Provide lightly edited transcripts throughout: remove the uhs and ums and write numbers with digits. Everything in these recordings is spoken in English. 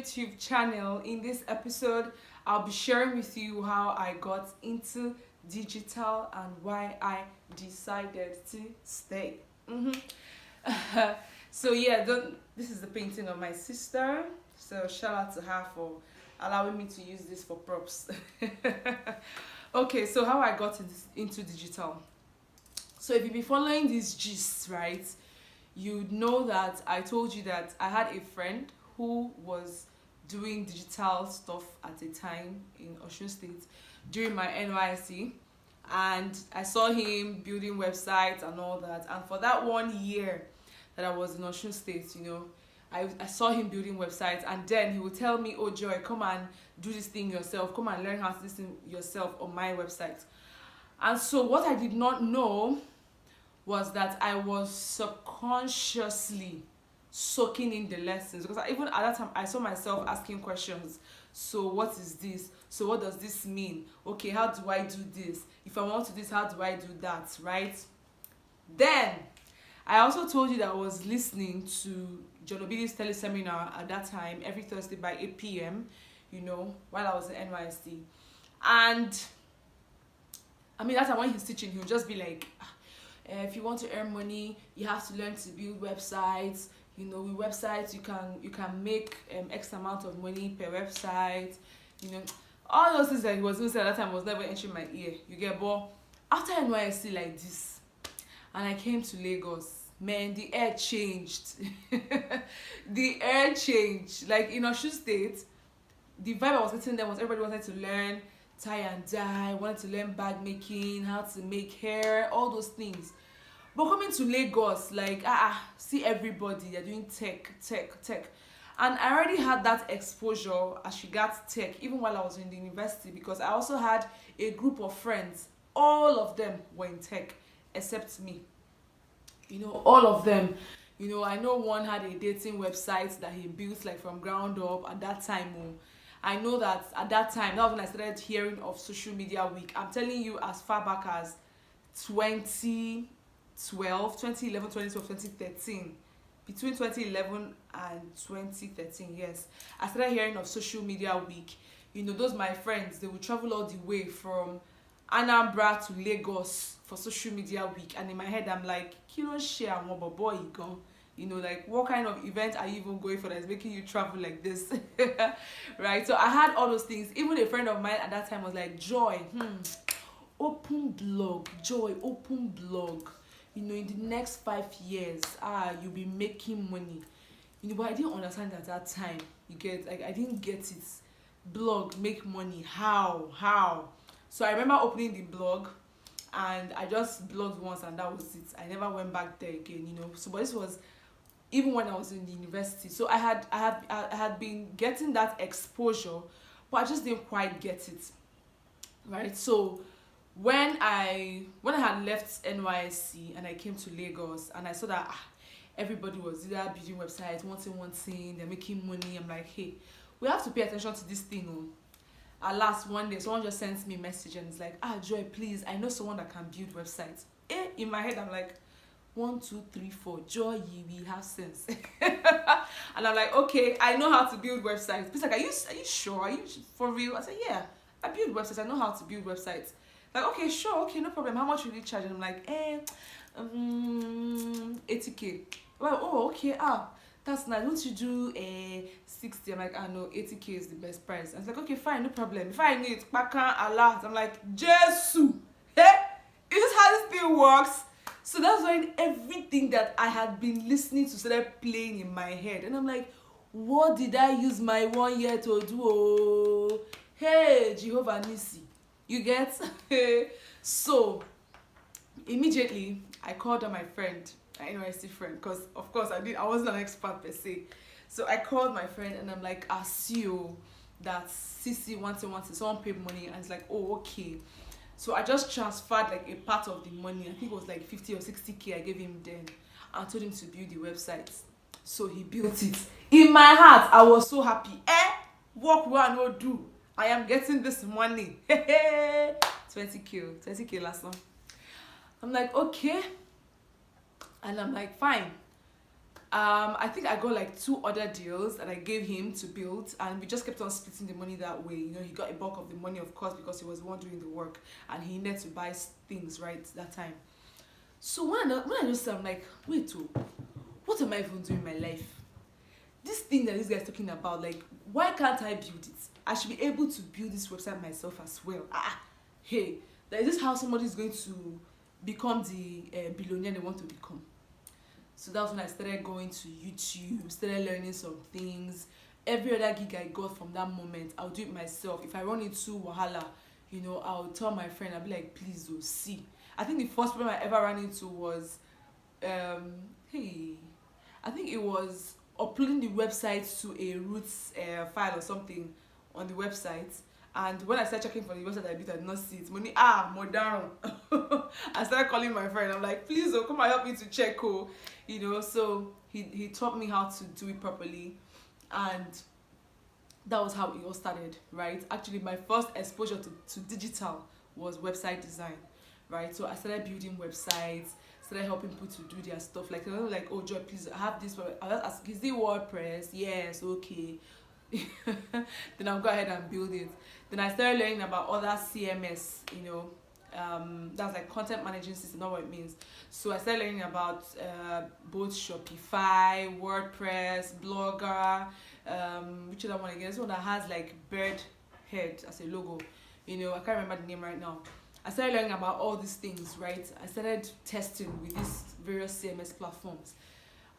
YouTube channel. In this episode, I'll be sharing with you how I got into digital and why I decided to stay. So yeah, this is the painting of my sister. So shout out to her for allowing me to use this for props. Okay, so how I got into digital. So if you've been following these gists, right, you know that I told you that I had a friend who was doing digital stuff at a time in Osun State during my NYC, and I saw him building websites and all that. And for that 1 year that I was in Osun State, I saw him building websites, and then he would tell me, "Oh Joy, come and do this thing yourself. Come and learn how to do this thing yourself on my website." And so what I did not know was that I was subconsciously soaking in the lessons, because even at that time I saw myself asking questions. So what is this? So what does this mean? Okay, how do I do this? If I want to do this, how do I do that? Right? Then I also told you that I was listening to John Obili's teleseminar at that time every Thursday by 8 p.m. While I was in NYC. And I mean, that's when he's teaching, he'll just be like, if you want to earn money, you have to learn to build websites. With websites, you can make X amount of money per website. All those things that he was doing at that time was never entering my ear. You get bored. After NYC like this, and I came to Lagos, man, the air changed. The air changed. Like in Osun State, the vibe I was getting there was everybody wanted to learn tie and dye, wanted to learn bag making, how to make hair, all those things. But coming to Lagos, like, see everybody, they're doing tech. And I already had that exposure as regards tech, even while I was in the university, because I also had a group of friends. All of them were in tech, except me. All of them. I know one had a dating website that he built like from ground up at that time. I know that at that time, that was when I started hearing of Social Media Week. I'm telling you, as far back as 2011, 2012, 2013. Between 2011 and 2013, yes. I started hearing of Social Media Week. Those my friends, they would travel all the way from Anambra to Lagos for Social Media Week. And in my head, I'm like, kilo share one boy gone. Like, what kind of event are you even going for that is making you travel like this? Right? So I had all those things. Even a friend of mine at that time was like, Joy, open blog. Joy, open blog. In the next 5 years, you'll be making money. But I didn't understand at that time. You get, like, I didn't get it. Blog, make money. How? So I remember opening the blog, and I just blogged once, and that was it. I never went back there again. So, but this was even when I was in the university. So I had been getting that exposure, but I just didn't quite get it. Right? So when I had left NYSC and I came to Lagos, and I saw that everybody was either building websites, one thing, they're making money. I'm like, hey, we have to pay attention to this thing. At last, one day, someone just sends me a message and it's like, Joy, please, I know someone that can build websites. In my head, I'm like, 1, 2, 3, 4, Joy, we have sense. And I'm like, okay, I know how to build websites. Please, like, are you sure? Are you for real? I said, yeah, I build websites. I know how to build websites. Like, okay, sure, okay, no problem. How much will you charge? And I'm like, 80K. Well, oh, okay, that's nice. Don't you do 60? I'm like, no, 80K is the best price. And it's like, okay, fine, no problem. If I need Pakan Allah, I'm like, Jesus, hey, is this how this thing works? So that's when everything that I had been listening to started playing in my head. And I'm like, what did I use my 1 year to do? Oh, hey, Jehovah Nissi. You get? So immediately I called on my friend, my NYC friend, because of course I wasn't an expert per se. So I called my friend and I'm like, I see you that CC wants it. Someone paid money, and it's like, oh, okay. So I just transferred like a part of the money. I think it was like 50 or 60K I gave him then. I told him to build the website. So he built it. In my heart, I was so happy. Work well and no do. I am getting this money. 20K last month. I'm like, okay. And I'm like, fine. I think I got like 2 other deals that I gave him to build, and we just kept on splitting the money that way. He got a bulk of the money, of course, because he was the one doing the work, and he needed to buy things right that time. So when I just said, I'm like, wait, what am I even doing in my life? This thing that this guy is talking about, like, why can't I build it? I should be able to build this website myself as well. Hey, is this how somebody is going to become the billionaire they want to become? So that was when I started going to YouTube, started learning some things. Every other gig I got from that moment, I'll do it myself. If I run into wahala, I'll tell my friend, I'll be like, please, see. I think the first problem I ever ran into was, I think it was uploading the website to a roots file or something on the website. And when I started checking for the website I did not see it. Money, more down. I started calling my friend. I'm like, please, come and help me to check. So he taught me how to do it properly. And that was how it all started, right? Actually, my first exposure to digital was website design, right? So I started building websites, started helping people to do their stuff. Like, oh, Joy, please, I have this. I'll just ask, is it WordPress? Yes, okay. Then I'll go ahead and build it. Then I started learning about other CMS, that's like content managing system, not what it means. So I started learning about both Shopify, WordPress, Blogger, which other one again? This one that has like bird head as a logo. I can't remember the name right now. I started learning about all these things, right? I started testing with these various CMS platforms.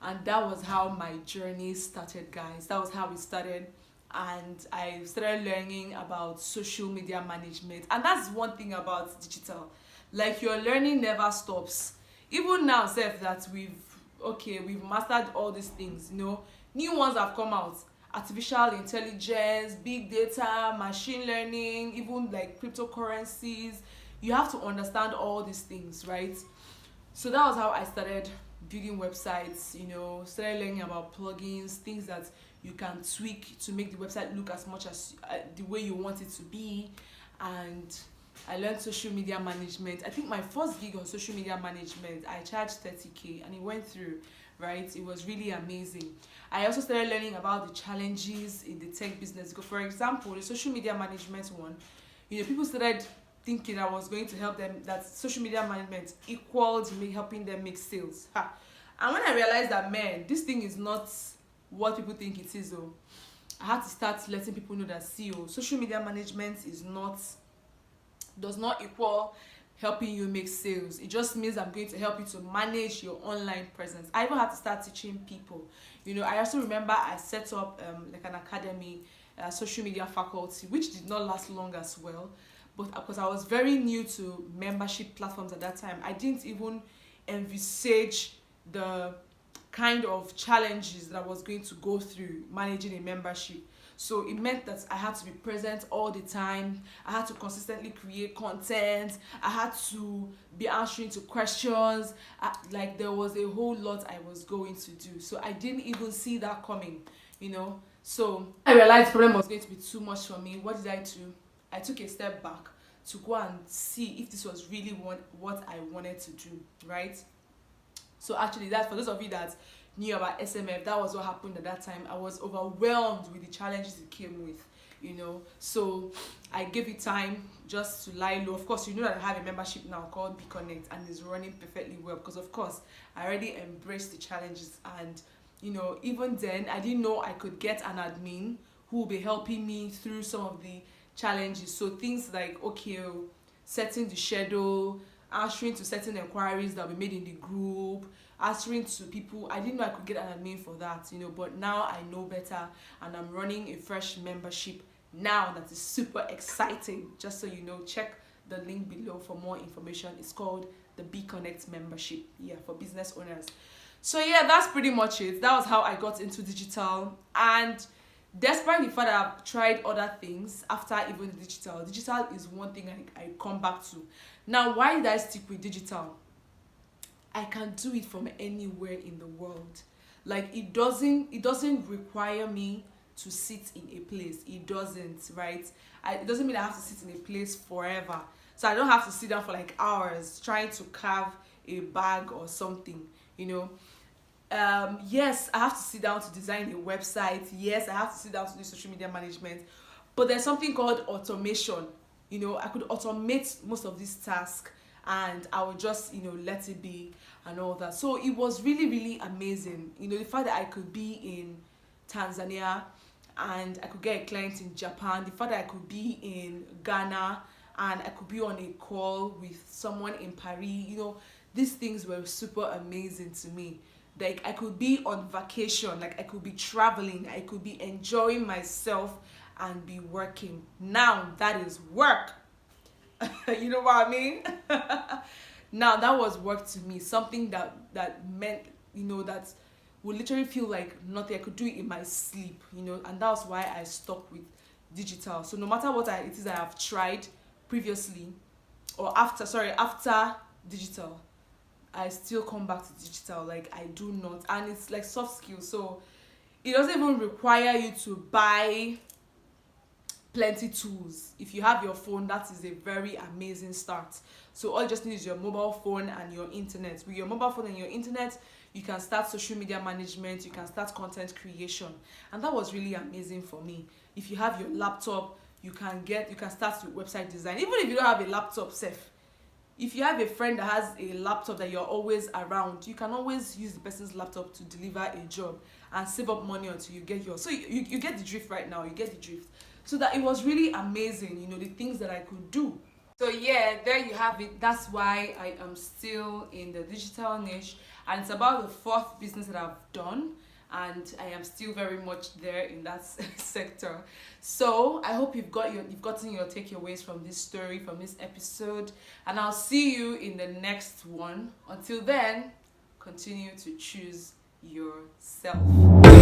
And that was how my journey started, guys. That was how it started. And I started learning about social media management. And that's one thing about digital. Like, your learning never stops. Even now, that we've mastered all these things, new ones have come out. Artificial intelligence, big data, machine learning, even like cryptocurrencies. You have to understand all these things, right? So that was how I started building websites, started learning about plugins, things that you can tweak to make the website look as much as the way you want it to be. And I learned social media management. I think my first gig on social media management, I charged 30K and it went through, right? It was really amazing. I also started learning about the challenges in the tech business. Because, for example, the social media management one, people started thinking I was going to help them, that social media management equaled me helping them make sales. And when I realized that, man, this thing is not what people think it is, I had to start letting people know that social media management does not equal helping you make sales. It just means I'm going to help you to manage your online presence. I even had to start teaching people. I also remember I set up like an academy, social media faculty, which did not last long as well. But because I was very new to membership platforms at that time, I didn't even envisage the kind of challenges that I was going to go through managing a membership. So it meant that I had to be present all the time. I had to consistently create content. I had to be answering to questions. Like, there was a whole lot I was going to do. So I didn't even see that coming, So I realized the problem was going to be too much for me. What did I do? I took a step back to go and see if this was really what I wanted to do, right? So actually, that for those of you that knew about SMF, that was what happened at that time. I was overwhelmed with the challenges it came with, So I gave it time just to lie low. Of course, that I have a membership now called BConnect, and it's running perfectly well because, of course, I already embraced the challenges. And, even then, I didn't know I could get an admin who will be helping me through some of the challenges. So things like, setting the schedule, answering to certain inquiries that we made in the group, answering to people. I didn't know I could get an admin for that, but now I know better, and I'm running a fresh membership now that is super exciting. Just so you know, check the link below for more information. It's called the BConnect membership, for business owners. So that's pretty much it. That was how I got into digital. And despite the fact that I've tried other things after even digital is one thing I come back to. Now, why did I stick with digital? I can do it from anywhere in the world. Like, it doesn't require me to sit in a place. It doesn't, right? It doesn't mean I have to sit in a place forever. So I don't have to sit down for like hours trying to carve a bag or something, Yes, I have to sit down to design a website. Yes, I have to sit down to do social media management. But there's something called automation. I could automate most of these tasks, and I would just, let it be and all that. So it was really, really amazing. The fact that I could be in Tanzania and I could get a client in Japan, the fact that I could be in Ghana and I could be on a call with someone in Paris, these things were super amazing to me. Like, I could be on vacation, like I could be traveling, I could be enjoying myself and be working. Now that is work. You know what I mean? Now that was work to me, something that meant, that would literally feel like nothing. I could do it in my sleep, and that's why I stuck with digital. So no matter what it is I have tried previously, or after digital, I still come back to digital. Like, I do not, and it's like soft skills, so it doesn't even require you to buy plenty tools. If you have your phone, that is a very amazing start. So all you just need is your mobile phone and your internet. With your mobile phone and your internet, you can start social media management, you can start content creation, and that was really amazing for me. If you have your laptop, you can start with website design. Even if you don't have a laptop, safe. If you have a friend that has a laptop that you're always around, you can always use the person's laptop to deliver a job and save up money until you get yours. So you get the drift right now. You get the drift. So that it was really amazing, the things that I could do. So yeah, there you have it. That's why I am still in the digital niche, and it's about the fourth business that I've done, and I am still very much there in that sector. So I hope you've gotten your takeaways from this story, from this episode, and I'll see you in the next one. Until then, continue to choose yourself.